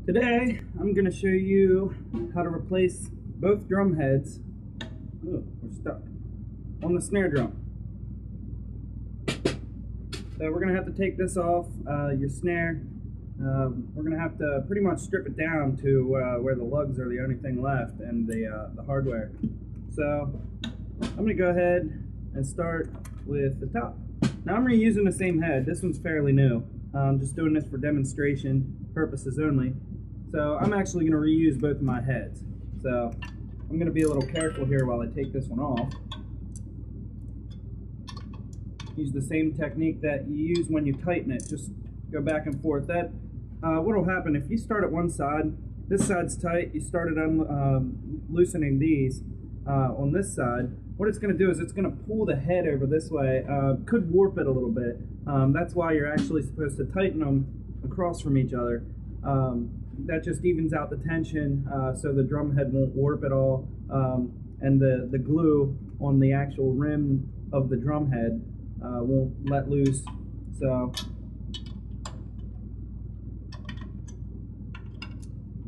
Today, I'm going to show you how to replace both drum heads. Oh, we're stuck. On the snare drum. So we're going to have to take this off your snare. We're going to have to pretty much strip it down to where the lugs are the only thing left and the hardware. So I'm going to go ahead and start with the top. Now I'm reusing the same head. This one's fairly new. I'm just doing this for demonstration purposes only. So I'm actually going to reuse both of my heads. So I'm going to be a little careful here while I take this one off. Use the same technique that you use when you tighten it. Just go back and forth. That what will happen if you start at one side, this side's tight, you started loosening these on this side, what it's going to do is it's going to pull the head over this way, could warp it a little bit. That's why you're actually supposed to tighten them across from each other. That just evens out the tension so the drum head won't warp at all, and the glue on the actual rim of the drum head won't let loose. So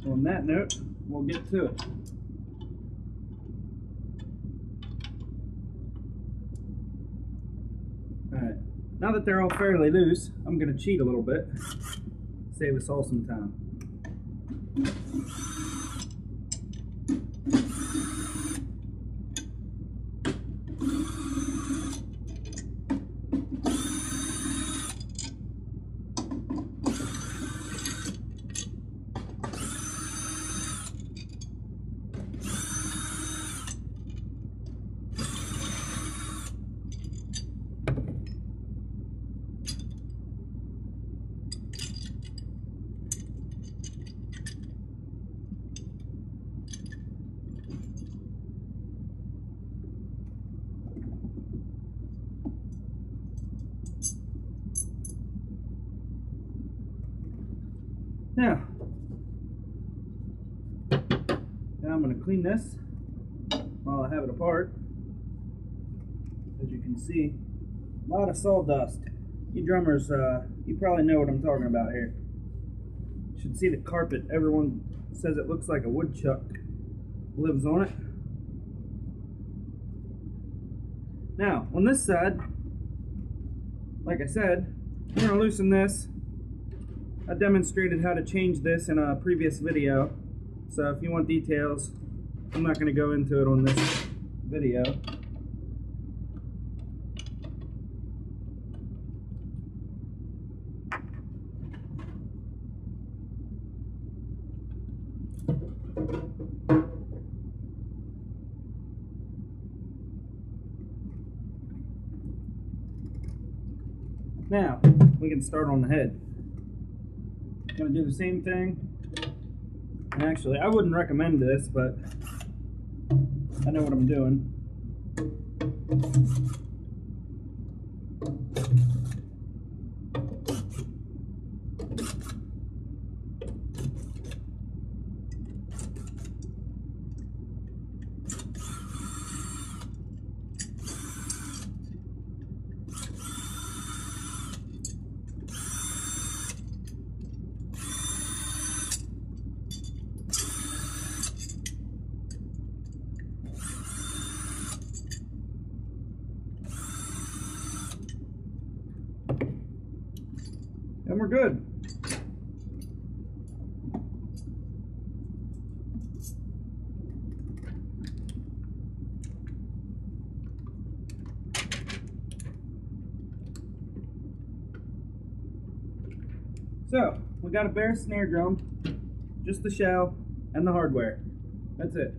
on that note, we'll get to it. Alright, now that they're all fairly loose, I'm going to cheat a little bit, save us all some time. Now I'm going to clean this while I have it apart. As you can see, a lot of sawdust. You drummers, you probably know what I'm talking about here. You should see the carpet. Everyone says it looks like a woodchuck lives on it. Now, on this side, like I said, I'm going to loosen this. I demonstrated how to change this in a previous video, so if you want details, I'm not going to go into it on this video. Now, we can start on the head. I'm going to do the same thing, and actually I wouldn't recommend this, but I know what I'm doing. And we're good. So, we got a bare snare drum, just the shell and the hardware. That's it.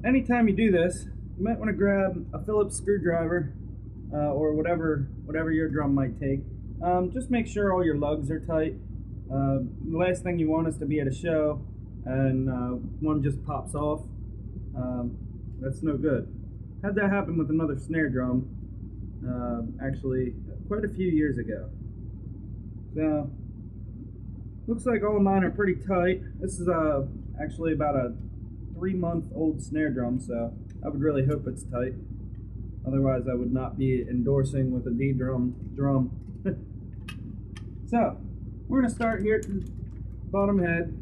Anytime you do this, you might want to grab a Phillips screwdriver or whatever your drum might take. Just make sure all your lugs are tight. The last thing you want is to be at a show and one just pops off. That's no good. Had that happen with another snare drum, actually quite a few years ago. So looks like all of mine are pretty tight. This is actually about a 3-month-old snare drum, so I would really hope it's tight. Otherwise, I would not be endorsing with a D drum. So, We're going to start here at the bottom head.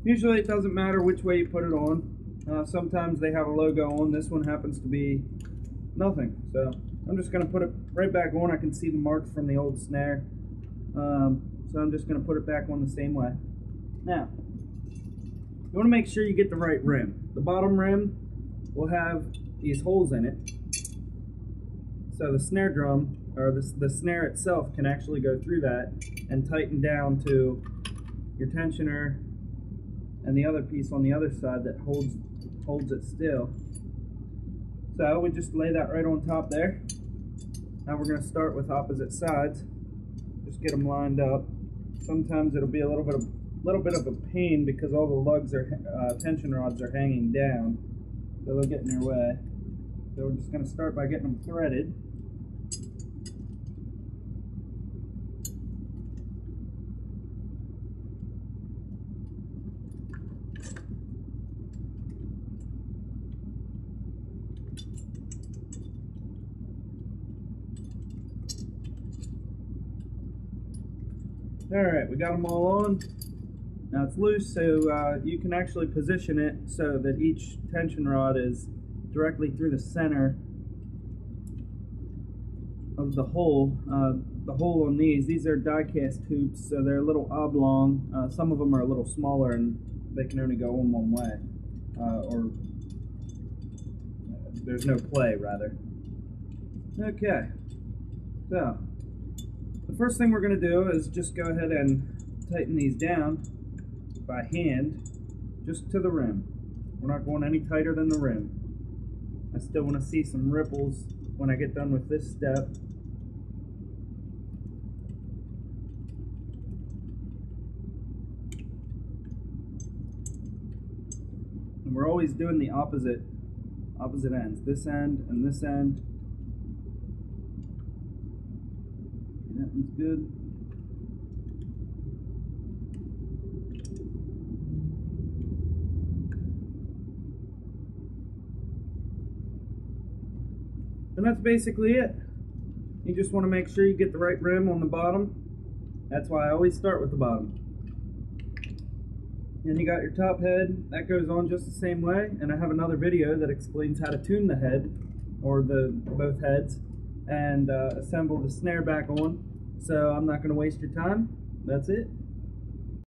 Usually it doesn't matter which way you put it on. Sometimes they have a logo on. This one happens to be nothing. So I'm just going to put it right back on. I can see the marks from the old snare. So I'm just going to put it back on the same way. Now, you want to make sure you get the right rim. The bottom rim will have these holes in it. So the snare drum, or the snare itself, can actually go through that and tighten down to your tensioner and the other piece on the other side that holds it still. So we just lay that right on top there. Now we're going to start with opposite sides. Just get them lined up. Sometimes it'll be a little bit of a pain because all the lugs are tension rods are hanging down, so they'll get in your way. So we're just going to start by getting them threaded. Alright, we got them all on. Now it's loose, so you can actually position it so that each tension rod is directly through the center of the hole. The hole on these are die-cast hoops, so they're a little oblong. Some of them are a little smaller and they can only go in one way. Or there's no play, rather. Okay, so the first thing we're going to do is just go ahead and tighten these down by hand, just to the rim. We're not going any tighter than the rim. I still want to see some ripples when I get done with this step. And we're always doing the opposite ends, this end and this end. That one's good. And that's basically it. You just want to make sure you get the right rim on the bottom. That's why I always start with the bottom. And you got your top head. That goes on just the same way. And I have another video that explains how to tune the head, or both heads, and assemble the snare back on. So I'm not going to waste your time. That's it.